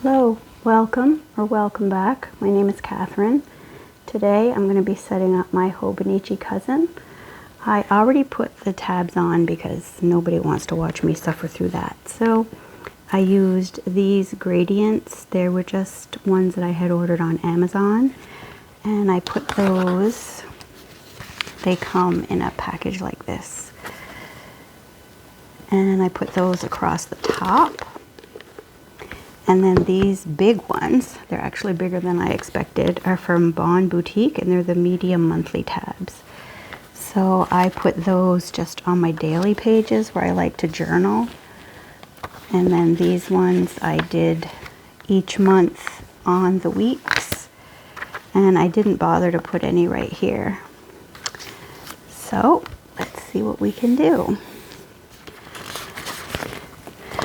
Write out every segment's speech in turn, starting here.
Hello, welcome back. My name is Catherine. Today I'm going to be setting up my Hobonichi Cousin. I already put the tabs on because nobody wants to watch me suffer through that. So I used these gradients. They were just ones that I had ordered on Amazon. And I put those, they come in a package like this. And I put those across the top. And then these big ones, they're actually bigger than I expected, are from Bon Boutique, and they're the medium monthly tabs. So I put those just on my daily pages where I like to journal. And then these ones I did each month on the weeks. And I didn't bother to put any right here. So let's see what we can do.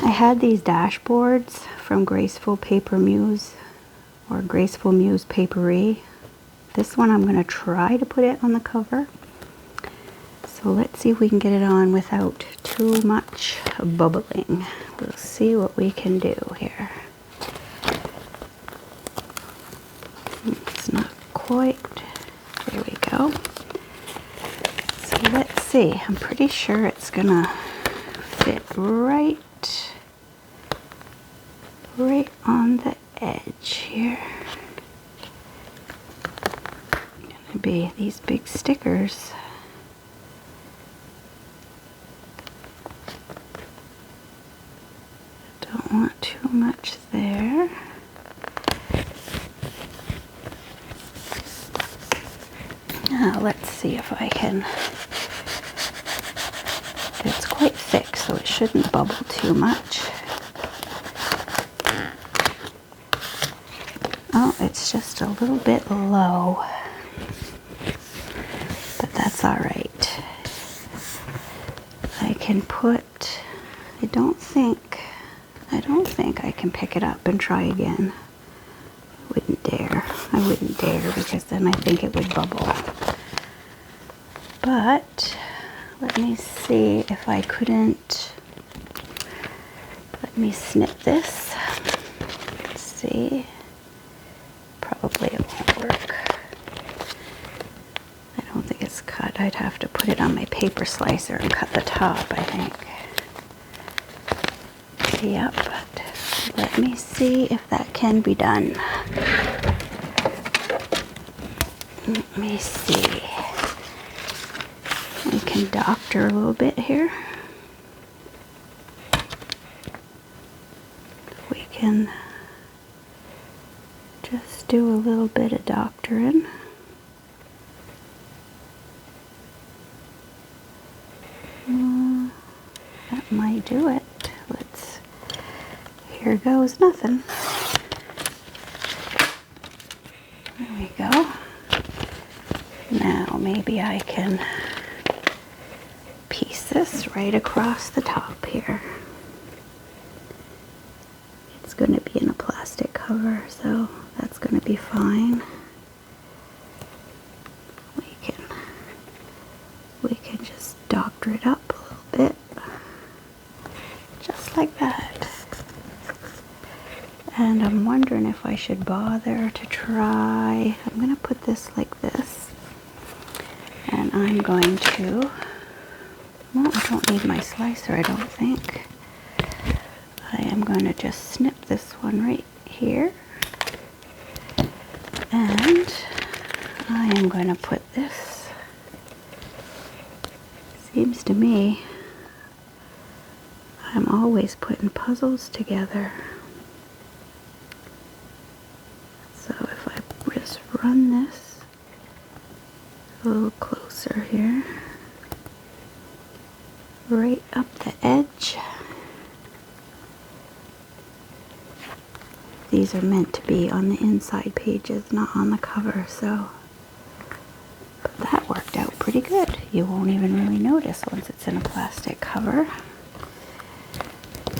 I had these dashboards from Graceful Paper Muse or Graceful Muse Papery. This one I'm going to try to put it on the cover. So let's see if we can get it on without too much bubbling. We'll see what we can do here. It's not quite. There we go. So let's see. I'm pretty sure it's going to fit right on the edge here. Gonna be these big stickers. Don't want too much there. Now let's see if I can. It's quite thick, so it shouldn't bubble too much. Oh, it's just a little bit low, but that's all right. I can put, I don't think I can pick it up and try again. I wouldn't dare because then I think it would bubble. But let me see if I couldn't, let me snip this. Let's see. Probably it won't work. I don't think it's cut. I'd have to put it on my paper slicer and cut the top, I think. Yep, but let me see if that can be done. Let me see. We can doctor a little bit here. We can just do a little bit of doctoring. That might do it. Here goes nothing. There we go. Now maybe I can piece this right across the top here. It's going to be in a plastic cover, so that's going to be fine. We can just doctor it up a little bit, just like that. And I'm wondering if I should bother to try. I'm going to put this like this, and I'm going to. Well, I don't need my slicer, I don't think. I am going to just snip this one right here. And I am going to put this. Seems to me I'm always putting puzzles together. So if I just run this a little closer here, right up the edge. These are meant to be on the inside pages, not on the cover, so but that worked out pretty good. You won't even really notice once it's in a plastic cover.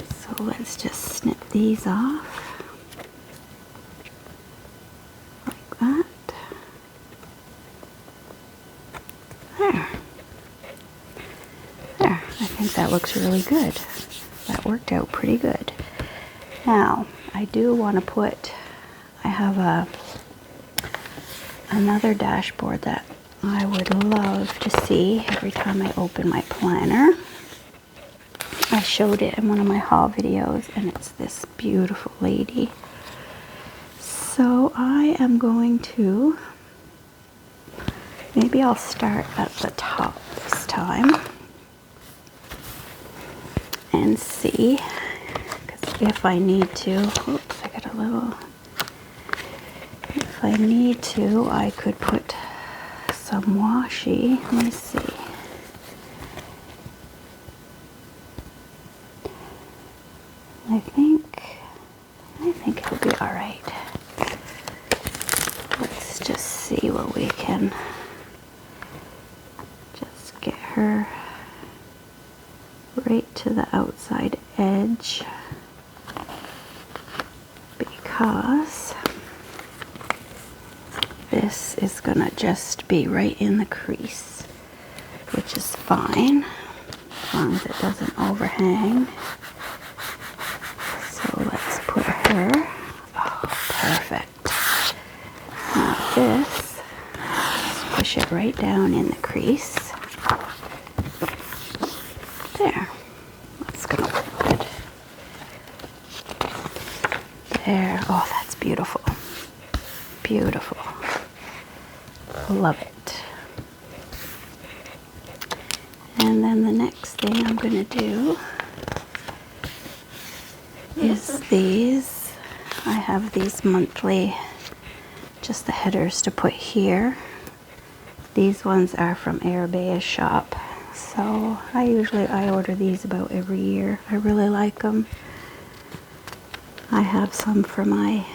So let's just snip these off like that. There, I think that looks really good. That worked out pretty good. Now, I do want to put, I have another dashboard that I would love to see every time I open my planner. I showed it in one of my haul videos, and it's this beautiful lady. So I am going to, maybe I'll start at the top this time and see, because if I need to, oops, I got a little, if I need to, I could put some washi. Let me see. I think it'll be all right. Let's just see what we can just get her right to the outside edge, because this is gonna just be right in the crease, which is fine as long as it doesn't overhang. So let's put her, oh, perfect. Now this, just push it right down in the crease. There, that's gonna look good. There, oh, that's beautiful. Beautiful. Love it. And then the next thing I'm gonna do is these. I have these monthly, just the headers to put here. These ones are from Arabea's shop, so I order these about every year. I really like them. I have some for my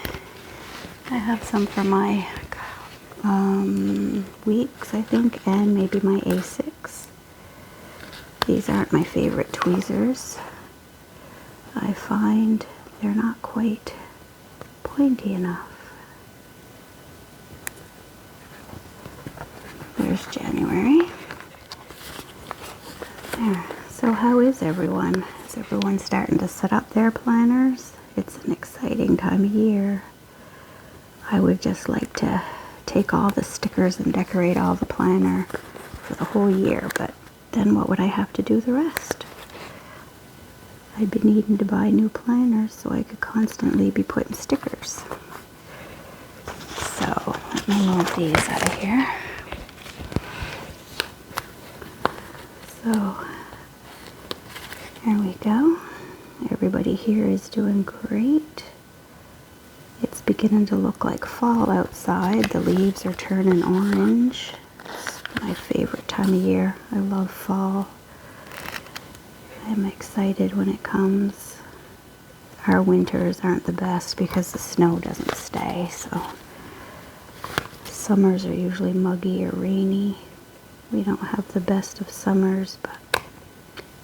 weeks, I think, and maybe my A6. These aren't my favorite tweezers. I find they're not quite pointy enough. There's January. There. So how is everyone? Is everyone starting to set up their planners? It's an exciting time of year. I would just like to take all the stickers and decorate all the planner for the whole year, but then what would I have to do the rest? I'd be needing to buy new planners so I could constantly be putting stickers. So let me move these out of here. So there we go. Everybody here is doing great. It's beginning to look like fall outside. The leaves are turning orange. It's my favorite time of year. I love fall. I'm excited when it comes. Our winters aren't the best because the snow doesn't stay, so summers are usually muggy or rainy. We don't have the best of summers, but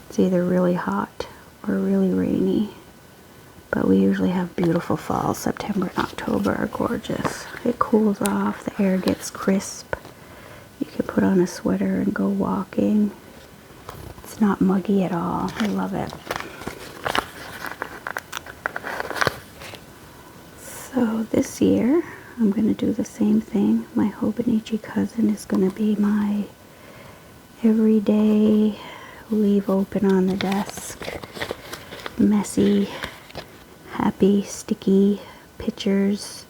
it's either really hot or really rainy. But we usually have beautiful falls. September and October are gorgeous. It cools off, the air gets crisp. You can put on a sweater and go walking. It's not muggy at all. I love it. So this year, I'm going to do the same thing. My Hobonichi Cousin is going to be my everyday, leave open on the desk, messy, happy, sticky pictures.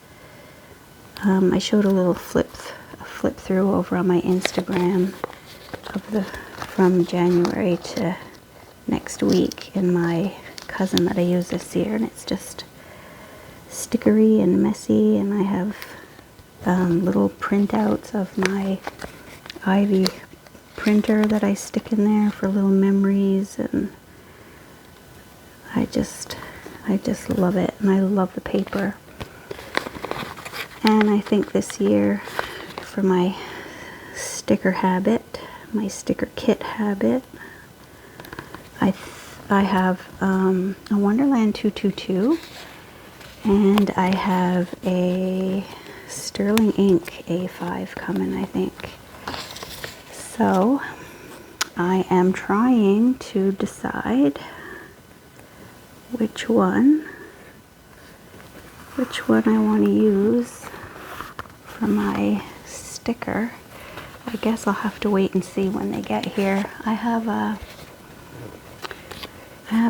I showed a little flip through over on my Instagram of from January to next week in my cousin that I use this year, and it's just stickery and messy, and I have little printouts of my Ivy printer that I stick in there for little memories, and I just love it, and I love the paper. And I think this year, for my sticker habit, my sticker kit habit, I have a Wonderland 222, and I have a Sterling Ink A5 coming, I think. So I am trying to decide which one which one I want to use for my sticker. I guess I'll have to wait and see when they get here. I have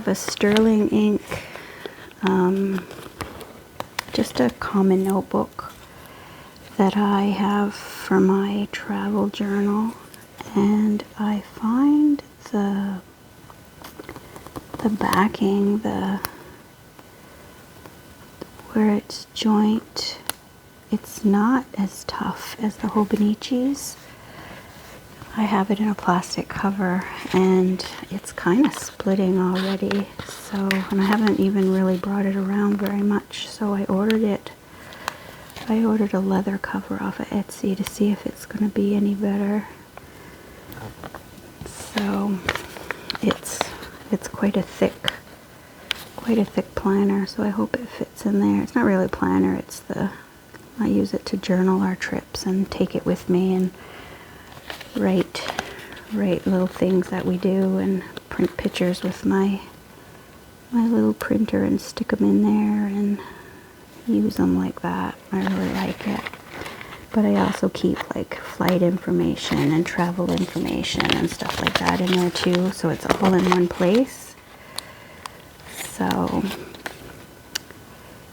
a sterling ink, just a common notebook that I have for my travel journal, and I find the backing, where it's joint, it's not as tough as the Hobonichis. I have it in a plastic cover and it's kind of splitting already, so, and I haven't even really brought it around very much, so I ordered a leather cover off of Etsy to see if it's going to be any better. So it's quite a thick planner, so I hope it fits in there. It's not really a planner, I use it to journal our trips and take it with me and write little things that we do and print pictures with my little printer and stick them in there and use them like that. I really like it. But I also keep like flight information and travel information and stuff like that in there too, so it's all in one place. So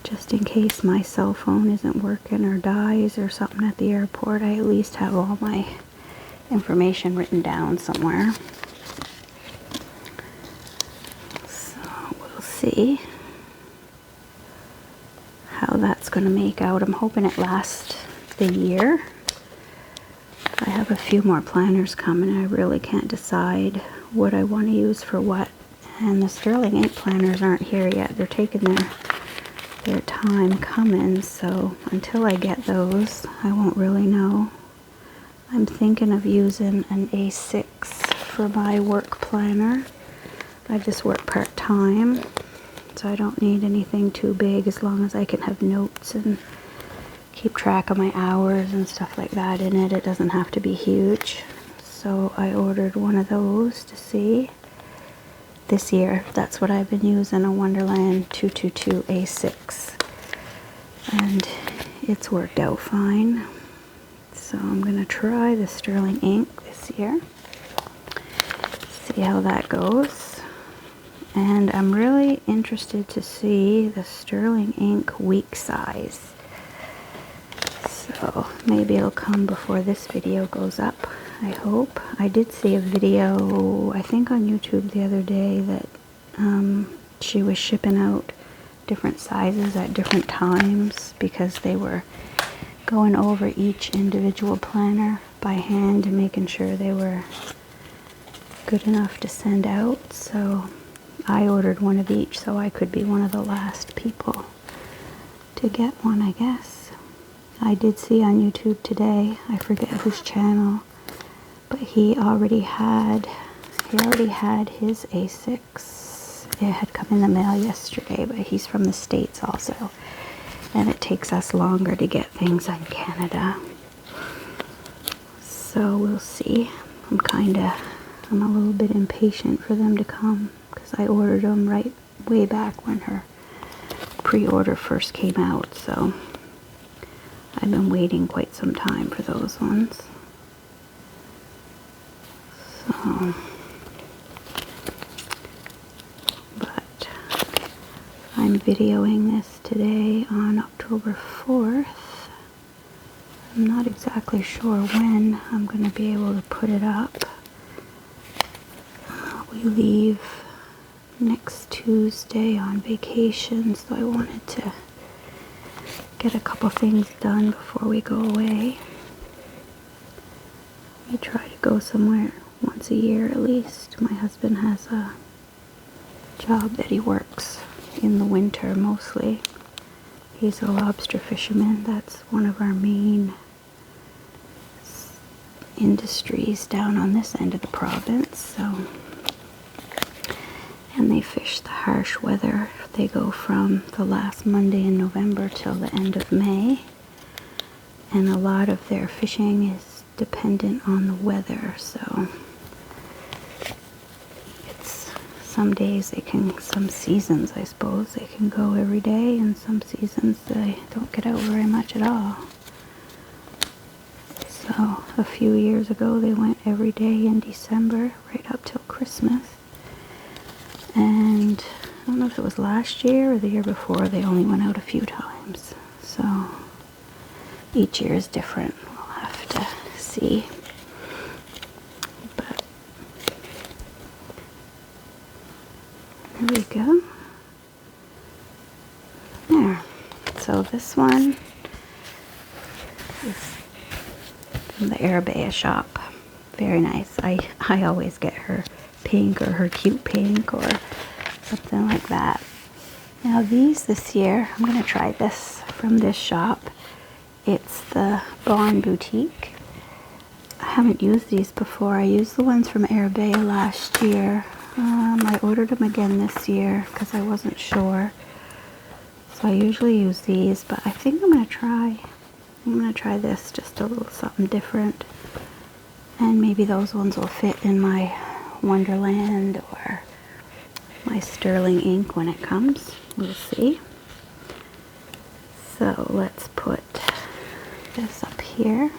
just in case my cell phone isn't working or dies or something at the airport, I at least have all my information written down somewhere. So we'll see how that's going to make out. I'm hoping it lasts the year. I have a few more planners coming. I really can't decide what I want to use for what. And the sterling ink planners aren't here yet. They're taking their time coming, so until I get those, I won't really know. I'm thinking of using an A6 for my work planner. I just work part-time, so I don't need anything too big as long as I can have notes and keep track of my hours and stuff like that in it. It doesn't have to be huge. So I ordered one of those to see. This year, that's what I've been using, a Wonderland 222 A6. And it's worked out fine. So I'm going to try the sterling ink this year. See how that goes. And I'm really interested to see the sterling ink week size. So maybe it'll come before this video goes up, I hope. I did see a video, I think on YouTube the other day, that she was shipping out different sizes at different times because they were going over each individual planner by hand and making sure they were good enough to send out. So I ordered one of each so I could be one of the last people to get one, I guess. I did see on YouTube today, I forget whose channel, but he already had his A6. It had come in the mail yesterday, but he's from the States also. And it takes us longer to get things in Canada. So we'll see. I'm a little bit impatient for them to come because I ordered them way back when her pre-order first came out. So I've been waiting quite some time for those ones. So, but I'm videoing this today on October 4th. I'm not exactly sure when I'm going to be able to put it up. We leave next Tuesday on vacation, so I wanted to get a couple things done before we go away. We try to go somewhere once a year at least. My husband has a job that he works in the winter mostly. He's a lobster fisherman. That's one of our main industries down on this end of the province. So, and they fish the harsh weather. They go from the last Monday in November till the end of May. And a lot of their fishing is dependent on the weather, so some days they can, some seasons I suppose, they can go every day, and some seasons they don't get out very much at all. So a few years ago they went every day in December right up till Christmas. And I don't know if it was last year or the year before, they only went out a few times. So each year is different. We'll have to see. But there we go. There. So this one is from the Arabea shop. Very nice. I always get her pink or her cute pink or something like that. Now these this year, I'm going to try this from this shop. It's the Bon Boutique. I haven't used these before. I used the ones from Arabea last year. I ordered them again this year because I wasn't sure. So I usually use these, but I think I'm going to try this, just a little something different. And maybe those ones will fit in my Wonderland or my Sterling ink when it comes. We'll see. So let's put this up here.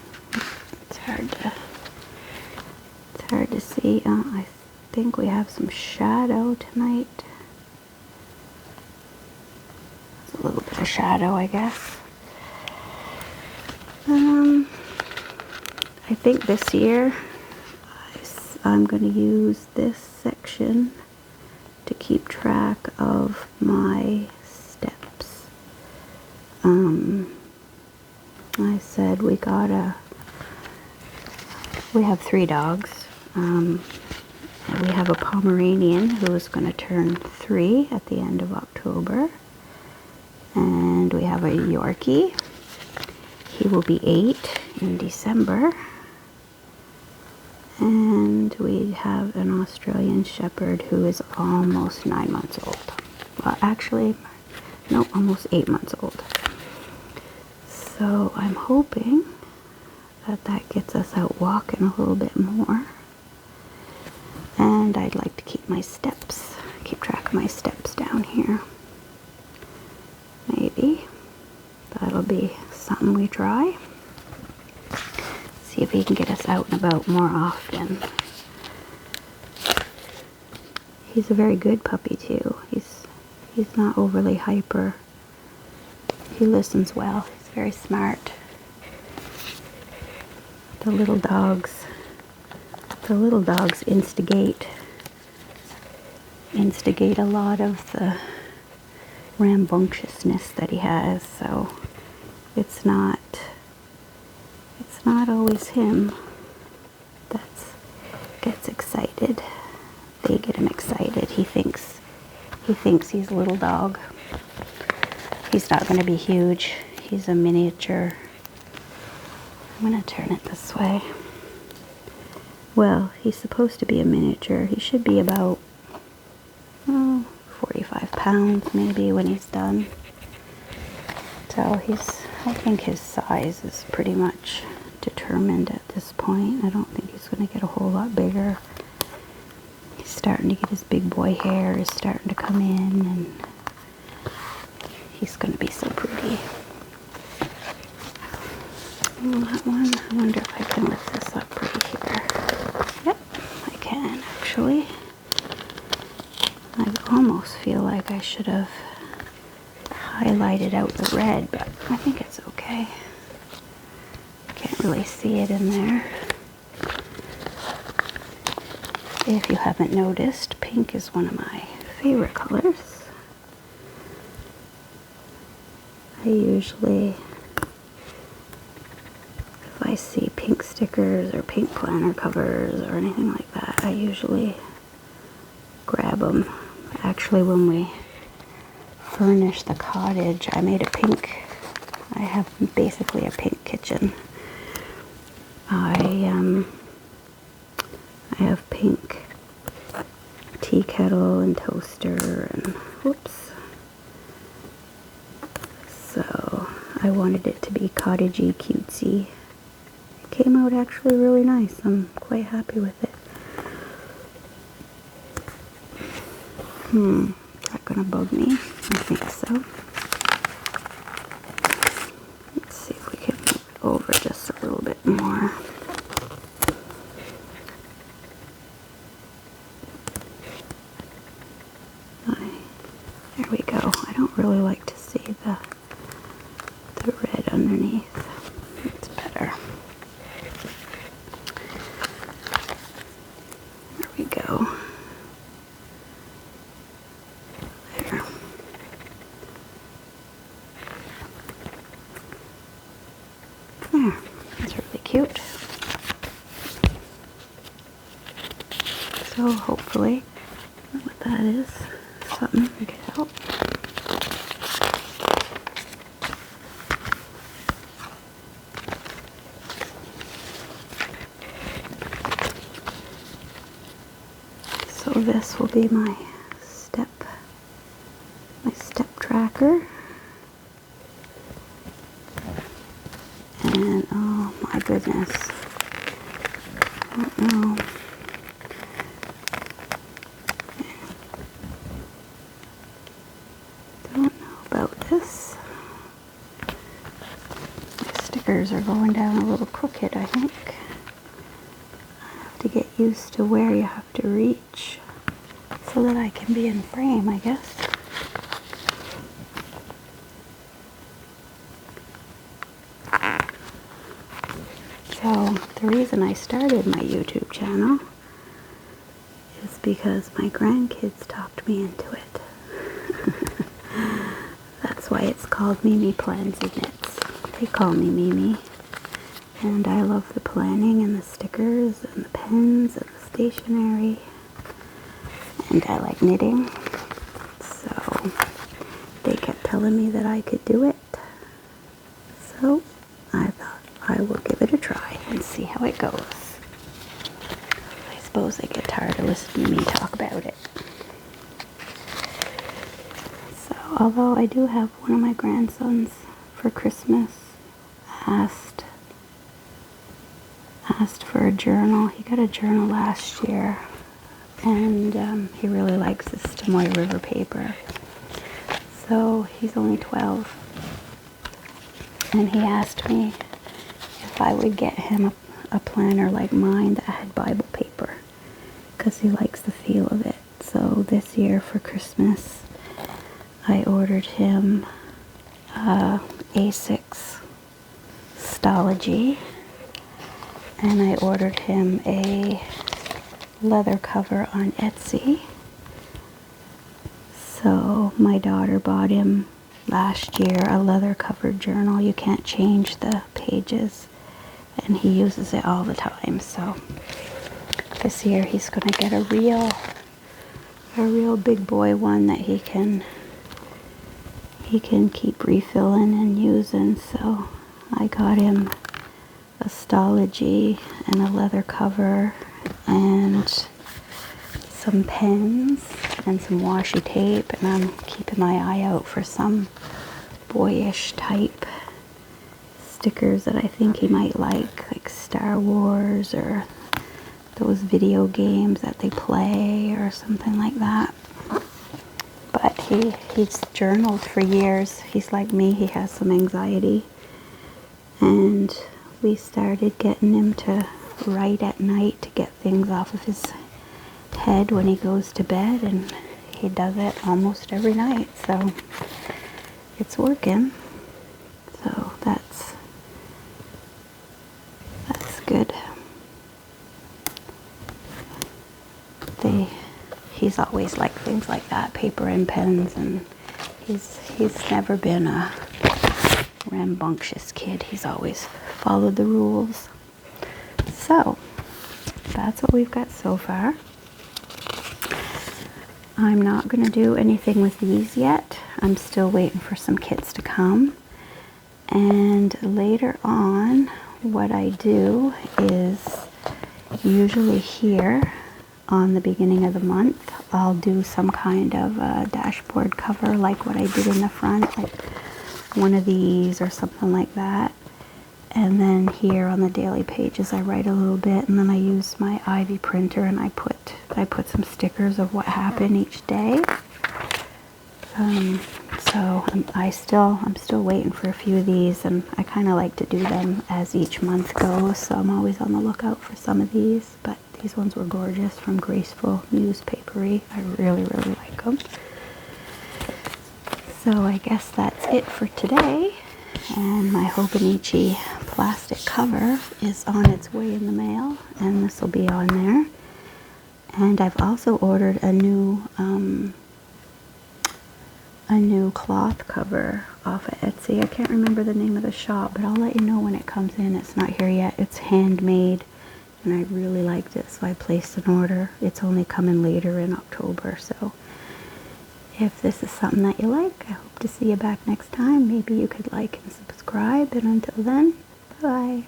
It's hard to see. I think we have some shadow tonight. It's a little bit of shadow, I guess. I think this year I'm going to use this section to keep track of my steps. I said we have 3 dogs. We have a Pomeranian who is going to turn 3 at the end of October. And we have a Yorkie. He will be 8 in December. And we have an Australian Shepherd who is almost 9 months old. Well, actually, no, almost 8 months old. So I'm hoping that that gets us out walking a little bit more. And I'd like to keep track of my steps down here. Maybe that'll be something we try. See if he can get us out and about more often. He's a very good puppy too. He's not overly hyper. He listens well. He's very smart. The little dogs instigate a lot of the rambunctiousness that he has, so it's not always him that gets excited. They get him excited. He thinks he's a little dog. He's not going to be huge. He's a miniature. I'm going to turn it this way. Well, he's supposed to be a miniature. He should be about 45 pounds maybe when he's done. So I think his size is pretty much determined at this point. I don't think he's going to get a whole lot bigger. He's starting to get his big boy hair is starting to come in, and he's going to be so pretty. Oh, that one, I wonder if I can lift this up right here. Yep, I can actually. I almost feel like I should have highlighted out the red, but I think it's okay. Can't really see it in there. If you haven't noticed, pink is one of my favorite colors. I usually, if I see pink stickers or pink planner covers or anything like that, I usually grab them. Actually, when we furnished the cottage, I made a pink, I have basically a pink kitchen. I have pink tea kettle and toaster and whoops. So I wanted it to be cottagey, cutesy. It came out actually really nice. I'm quite happy with it. Is that gonna bug me? I think so. Let's see if we can move it over just a little bit more. There we go. I don't really like to see the red underneath. It's better. There we go. There. There. That's really cute. So hopefully, what that is, something that could help. So this will be my step tracker. And oh my goodness, I don't know. About this. My stickers are going down a little crooked, I think. I have to get used to where you have to reach so that I can be in frame, I guess. So the reason I started my YouTube channel is because my grandkids talked me into it. That's why it's called Mimi Plans and Knits. They call me Mimi. And I love the planning and the stickers and the pens and the stationery. And I like knitting. So they kept telling me that I could do it. So I thought I will give it a try and see how it goes. I suppose they get tired of listening to me talk about it. Although I do have one of my grandsons for Christmas asked for a journal. He got a journal last year, and he really likes this Stamoy River paper. So he's only 12, and he asked me if I would get him a planner like mine that had Bible paper, because he likes the feel of it. So this year for Christmas, I ordered him A6 Stology, and I ordered him a leather cover on Etsy. So my daughter bought him last year a leather covered journal. You can't change the pages, and he uses it all the time. So this year he's going to get a real big boy one that he can keep refilling and using. So I got him a Stology and a leather cover and some pens and some washi tape, and I'm keeping my eye out for some boyish type stickers that I think he might like Star Wars or those video games that they play or something like that. But he's journaled for years. He's like me, he has some anxiety. And we started getting him to write at night to get things off of his head when he goes to bed, and he does it almost every night. So it's working. So that's good. He's always liked things like that, paper and pens, and he's never been a rambunctious kid. He's always followed the rules. So that's what we've got so far. I'm not going to do anything with these yet. I'm still waiting for some kits to come. And later on, what I do is usually here on the beginning of the month, I'll do some kind of a dashboard cover like what I did in the front, like one of these or something like that. And then here on the daily pages I write a little bit, and then I use my Ivy printer and I put some stickers of what happened each day. So I'm still waiting for a few of these, and I kind of like to do them as each month goes, so I'm always on the lookout for some of these. But these ones were gorgeous from Graceful Newspapery. I really, really like them. So I guess that's it for today. And my Hobonichi plastic cover is on its way in the mail, and this will be on there. And I've also ordered a new cloth cover off of Etsy. I can't remember the name of the shop, but I'll let you know when it comes in. It's not here yet. It's handmade, and I really liked it, so I placed an order. It's only coming later in October, so if this is something that you like, I hope to see you back next time. Maybe you could like and subscribe, and until then, bye.